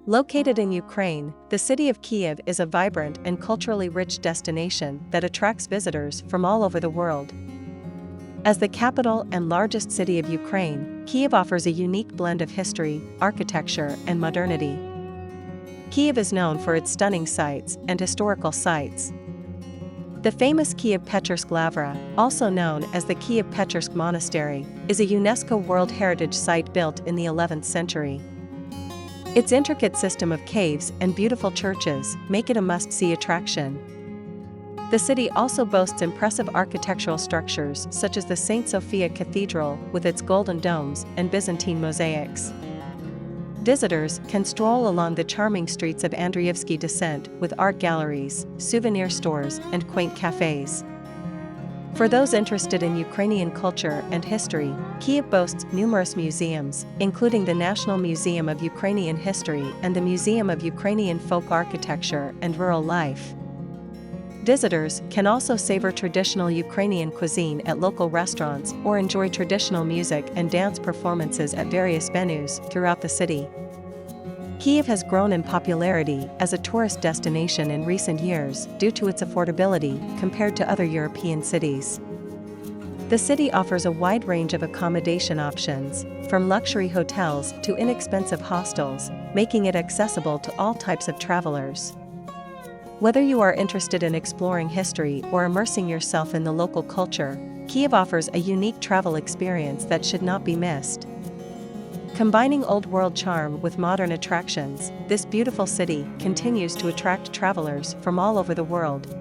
Located in Ukraine, the city of Kyiv is a vibrant and culturally rich destination that attracts visitors from all over the world. As the capital and largest city of Ukraine, Kyiv offers a unique blend of history, architecture, and modernity. Kyiv is known for its stunning sights and historical sites. The famous Kyiv Pechersk Lavra, also known as the Kiev Pechersk Monastery, is a UNESCO World Heritage Site built in the 11th century. Its intricate system of caves and beautiful churches make it a must-see attraction. The city also boasts impressive architectural structures such as the St. Sophia Cathedral with its golden domes and Byzantine mosaics. Visitors can stroll along the charming streets of Andriyivsky Descent with art galleries, souvenir stores, and quaint cafes. For those interested in Ukrainian culture and history, Kyiv boasts numerous museums, including the National Museum of Ukrainian History and the Museum of Ukrainian Folk Architecture and Rural Life. Visitors can also savor traditional Ukrainian cuisine at local restaurants or enjoy traditional music and dance performances at various venues throughout the city. Kyiv has grown in popularity as a tourist destination in recent years due to its affordability compared to other European cities. The city offers a wide range of accommodation options, from luxury hotels to inexpensive hostels, making it accessible to all types of travelers. Whether you are interested in exploring history or immersing yourself in the local culture, Kyiv offers a unique travel experience that should not be missed. Combining old-world charm with modern attractions, this beautiful city continues to attract travelers from all over the world.